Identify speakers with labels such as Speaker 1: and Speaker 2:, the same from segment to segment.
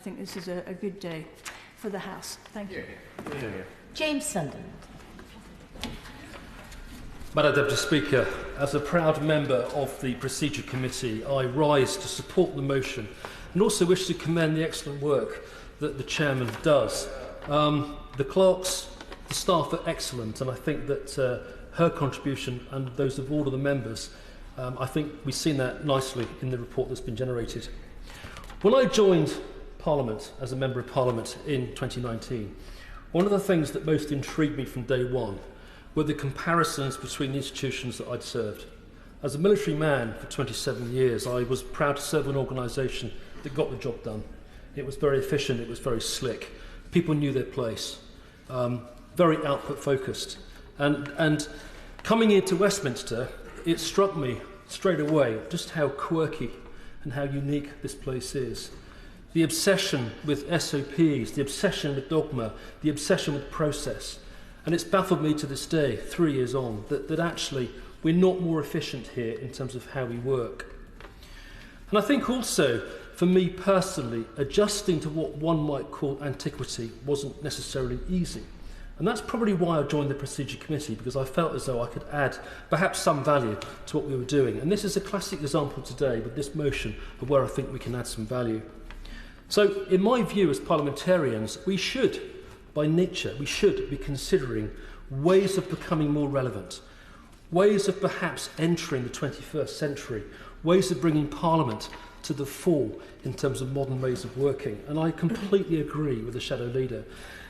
Speaker 1: I think this is a good day for the House. Thank you.
Speaker 2: James Sunderland.
Speaker 3: Madam Deputy Speaker, as a proud member of the Procedure Committee, I rise to support the motion and also wish to commend the excellent work that the Chairman does. The clerks, the staff are excellent, and I think that her contribution and those of all of the members, I think we've seen that nicely in the report that's been generated. When I joined Parliament as a Member of Parliament in 2019, one of the things that most intrigued me from day one were the comparisons between the institutions that I'd served. As a military man for 27 years, I was proud to serve an organisation that got the job done. It was very efficient, it was very slick. People knew their place, very output focused. And coming into Westminster, it struck me straight away just how quirky and how unique this place is. The obsession with SOPs, the obsession with dogma, the obsession with process. And it's baffled me to this day, 3 years on, that actually we're not more efficient here in terms of how we work. And I think also, for me personally, adjusting to what one might call antiquity wasn't necessarily easy. And that's probably why I joined the Procedure Committee, because I felt as though I could add perhaps some value to what we were doing. And this is a classic example today with this motion of where I think we can add some value. So, in my view as parliamentarians, we should, by nature, we should be considering ways of becoming more relevant, ways of perhaps entering the 21st century, ways of bringing Parliament to the fore in terms of modern ways of working. And I completely agree with the Shadow Leader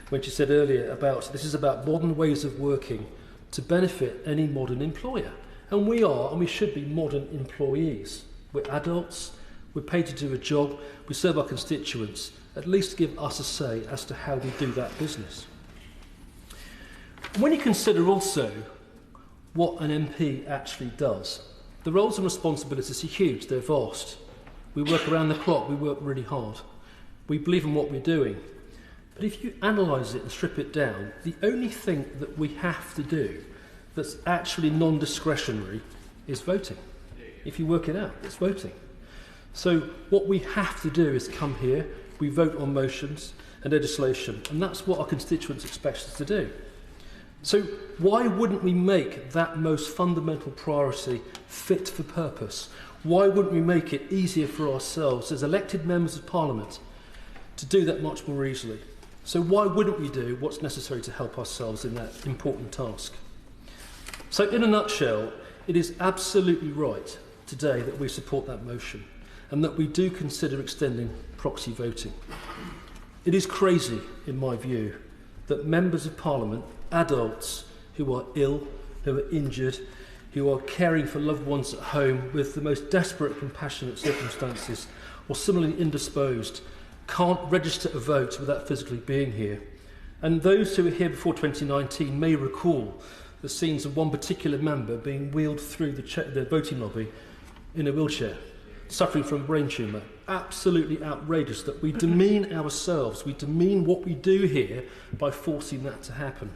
Speaker 3: when she said earlier about this is about modern ways of working to benefit any modern employer. And we are, and we should be, modern employees. We're adults. We're paid to do a job, we serve our constituents, at least give us a say as to how we do that business. When you consider also what an MP actually does, the roles and responsibilities are huge, they're vast. We work around the clock, we work really hard. We believe in what we're doing. But if you analyse it and strip it down, the only thing that we have to do that's actually non-discretionary is voting. If you work it out, it's voting. So what we have to do is come here, we vote on motions and legislation, and that's what our constituents expect us to do. So why wouldn't we make that most fundamental priority fit for purpose? Why wouldn't we make it easier for ourselves as elected members of Parliament to do that much more easily? So why wouldn't we do what's necessary to help ourselves in that important task? So in a nutshell, it is absolutely right today that we support that motion, and that we do consider extending proxy voting. It is crazy, in my view, that members of Parliament, adults who are ill, who are injured, who are caring for loved ones at home with the most desperate, compassionate circumstances, or similarly indisposed, can't register a vote without physically being here. And those who were here before 2019 may recall the scenes of one particular member being wheeled through the voting lobby in a wheelchair, suffering from a brain tumour. Absolutely outrageous that we demean ourselves, we demean what we do here by forcing that to happen.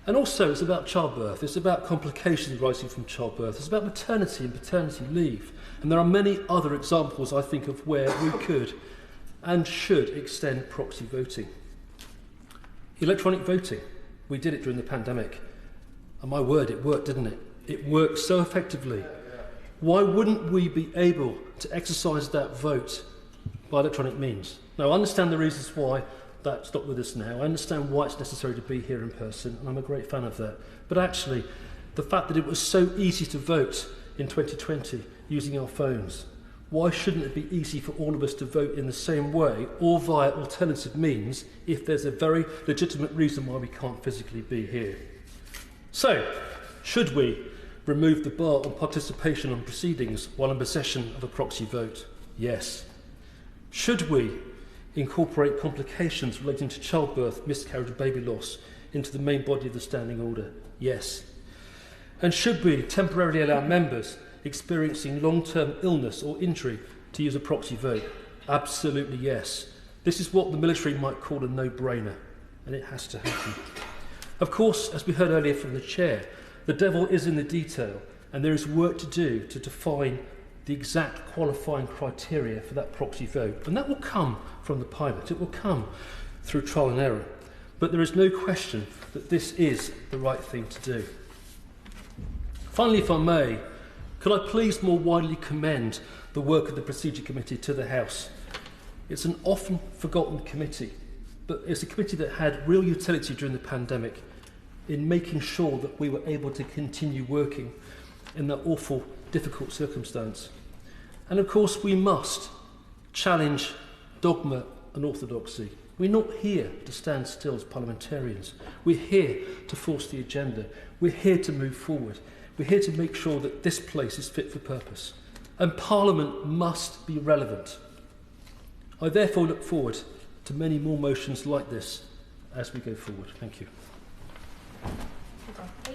Speaker 3: And also it's about childbirth, it's about complications arising from childbirth, it's about maternity and paternity leave. And there are many other examples, I think, of where we could and should extend proxy voting. Electronic voting, we did it during the pandemic. And my word, it worked, didn't it? It worked so effectively. Why wouldn't we be able to exercise that vote by electronic means? Now, I understand the reasons why that's not with us now. I understand why it's necessary to be here in person, and I'm a great fan of that. But actually, the fact that it was so easy to vote in 2020 using our phones, why shouldn't it be easy for all of us to vote in the same way or via alternative means if there's a very legitimate reason why we can't physically be here? So, should we remove the bar on participation on proceedings while in possession of a proxy vote? Yes. Should we incorporate complications relating to childbirth, miscarriage and baby loss into the main body of the standing order? Yes. And should we temporarily allow members experiencing long-term illness or injury to use a proxy vote? Absolutely yes. This is what the military might call a no-brainer, and it has to happen. Of course, as we heard earlier from the Chair, the devil is in the detail, and there is work to do to define the exact qualifying criteria for that proxy vote. And that will come from the pilot. It will come through trial and error. But there is no question that this is the right thing to do. Finally, if I may, could I please more widely commend the work of the Procedure Committee to the House? It's an often forgotten committee, but it's a committee that had real utility during the pandemic in making sure that we were able to continue working in that awful, difficult circumstance. And of course, we must challenge dogma and orthodoxy. We're not here to stand still as parliamentarians. We're here to force the agenda. We're here to move forward. We're here to make sure that this place is fit for purpose. And Parliament must be relevant. I therefore look forward to many more motions like this as we go forward. Thank you.